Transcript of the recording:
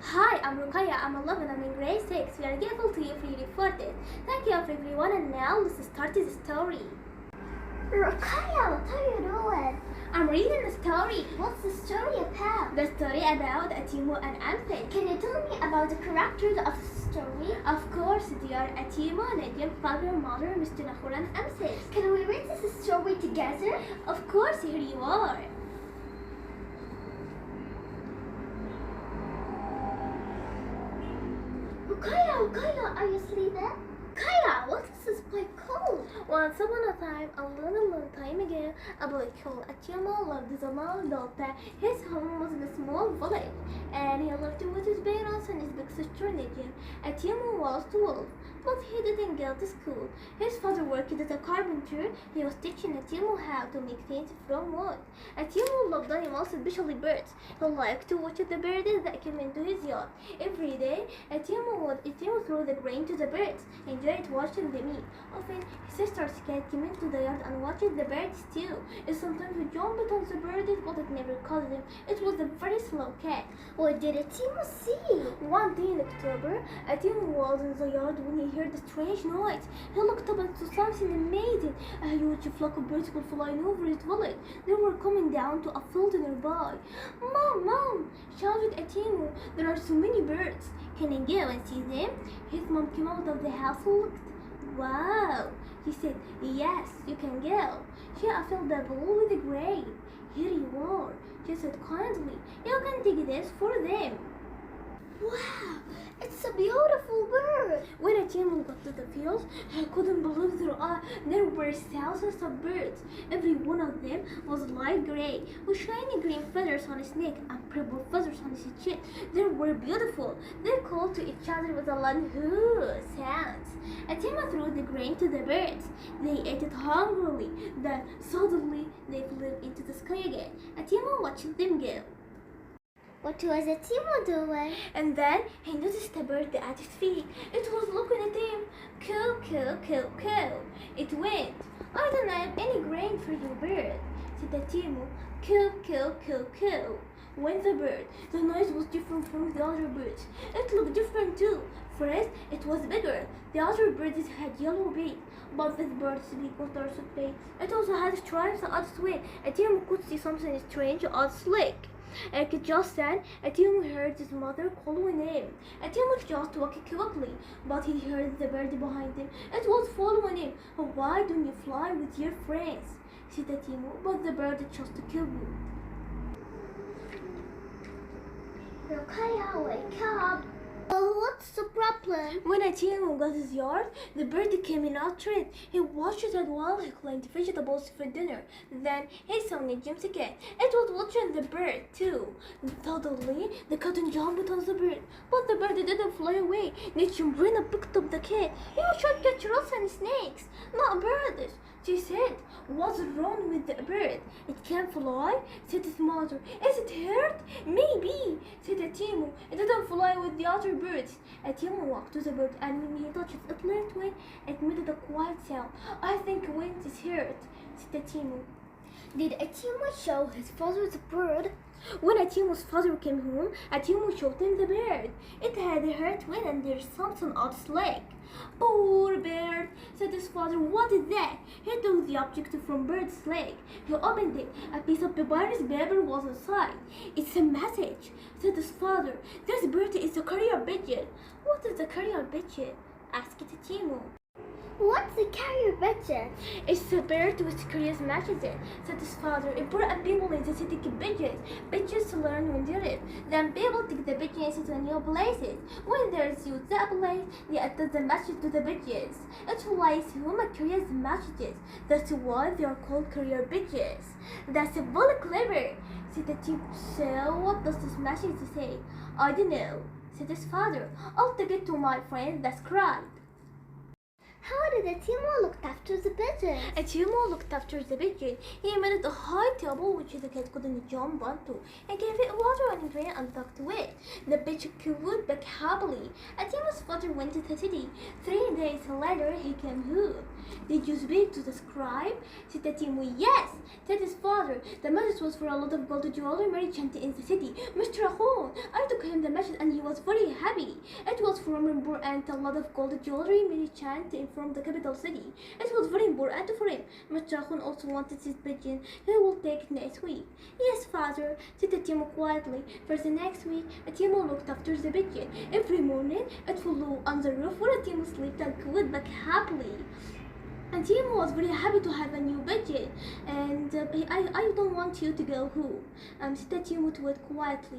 Hi, I'm Raqية. I'm 11. I'm in grade 6. We are grateful to you for your effort. Thank you everyone, and now let's start the story. Raqية, what are you doing? I'm reading a story. What's the story about? The story about Atimu and Amphit. Can you tell me about the characters of the story? Of course, they are Atimu and Nadim, father, mother, Mr. Nahur and Amphit. Can we read this story together? Of course, here you are. Raqية, are you sleeping? Raqية, what is this boy called? Once upon a time, a long time ago, a boy called Atimu lived with a mom daughter. His home was in a small village, and he lived with his parents and his big sister Nadim. Atimu was 12, but he didn't go to school. His father worked as a carpenter. He was teaching Atimu how to make things from wood. Atimu loved animals, especially birds. He liked to watch the birds that came into his yard. Every day, Atimu would throw the grain to the birds, enjoyed watching them eat. Often, his sister's cat came into the yard and watched the birds too. It sometimes would jump on the birds, but it never caught them. It was a very slow cat. What did Atimu see? One day in October, Atimu was in the yard when he heard a strange noise. He looked up and saw something amazing. A huge flock of birds were flying over his village. They were coming down to a field nearby. Mom! Shouted Atimu. There are so many birds. Can I go and see them? His mom came out of the house and looked. Wow! He said, yes, you can go. She filled the bowl with the grain. Here you are. She said kindly, you can take this for them. Wow, it's a beautiful bird. When Atimu got to the field, he couldn't believe their eyes. There were thousands of birds. Every one of them was light gray, with shiny green feathers on his neck and purple feathers on his chin. They were beautiful. They called to each other with a loud hoo sound. Atimu threw the grain to the birds. They ate it hungrily. Then suddenly they flew into the sky again. Atimu watched them go. What was Atimu doing? And then he noticed a bird at his feet. It was looking at him. Coo. It went. I don't have any grain for you, bird, said Atimu. Coo. Went the bird. The noise was different from the other birds. It looked different too. First, it was bigger. The other birds had yellow beaks, but this bird's beak was darker gray. It also had stripes on its wing. Atimu could see something strange on its leg. Just then, Atimu heard his mother calling him. Atimu just walked quickly, but he heard the bird behind him. It was following him. Why don't you fly with your friends? Said Atimu, but the bird chose to kill you. Raqية, wake up. Oh, what's the problem? When Atimu got his yard, the bird came in after it. He watched it while he claimed vegetables for dinner. Then he saw Nadim again. It was watching the bird too. Suddenly, the cat jumped on the bird, but the bird didn't fly away. Nadim picked up the cat. You should catch rats and snakes, not birds, she said. What's wrong with the bird? It can't fly, said his mother. Is it hurt? Maybe, said Atimu. It didn't fly with the other birds. Atimu walked to the bird, and when he touched its little wing, it made a quiet sound. I think wind is hurt, said Atimu. Did Atimu show his father the bird? When Atimu's father came home, Atimu showed him the bird. It had a hurt wing and there's something on its leg. Poor bird, said his father. What is that? He took the object from bird's leg. He opened it. A piece of papyrus paper was inside. It's a message, said his father. This bird is a carrier pigeon. What is a carrier pigeon? Asked Atimu. What's a carrier pigeon? It's a bird with curious messages, said his father. Important people in the city keep pigeons. Pigeons learn when they live. Then people take the pigeons to new places. When they use that place, they attach the message to the pigeons. It flies home and carries messages. That's why they are called carrier pigeons. That's very clever, said the chief. So what does this message say? I don't know, said his father. I'll take it to my friend, the scribe. How did Atimu look after the pigeon? Atimu looked after the pigeon. He made it a high table which the cat couldn't jump onto. He gave it water and grain and tucked away. The pigeon cawed back happily. Atimu's father went to the city. 3 days later, he came home. Did you speak to the scribe? Said Atimu. Yes, said his father. The message was for a lot of gold jewelry merchant in the city. Mr. Ibrahim. I took him the message and he was was very happy. It was from important, a lot of gold jewelry, many chant from the capital city. It was very important for him. Mr. Khun also wanted his pigeon. He will take it next week. Yes, father, said Timo quietly. For the next week, Timo looked after the pigeon. Every morning, it flew on the roof where Timo slept and quit back happily. And Timo was very happy to have a new pigeon. And I don't want you to go home. Said Timo to it quietly.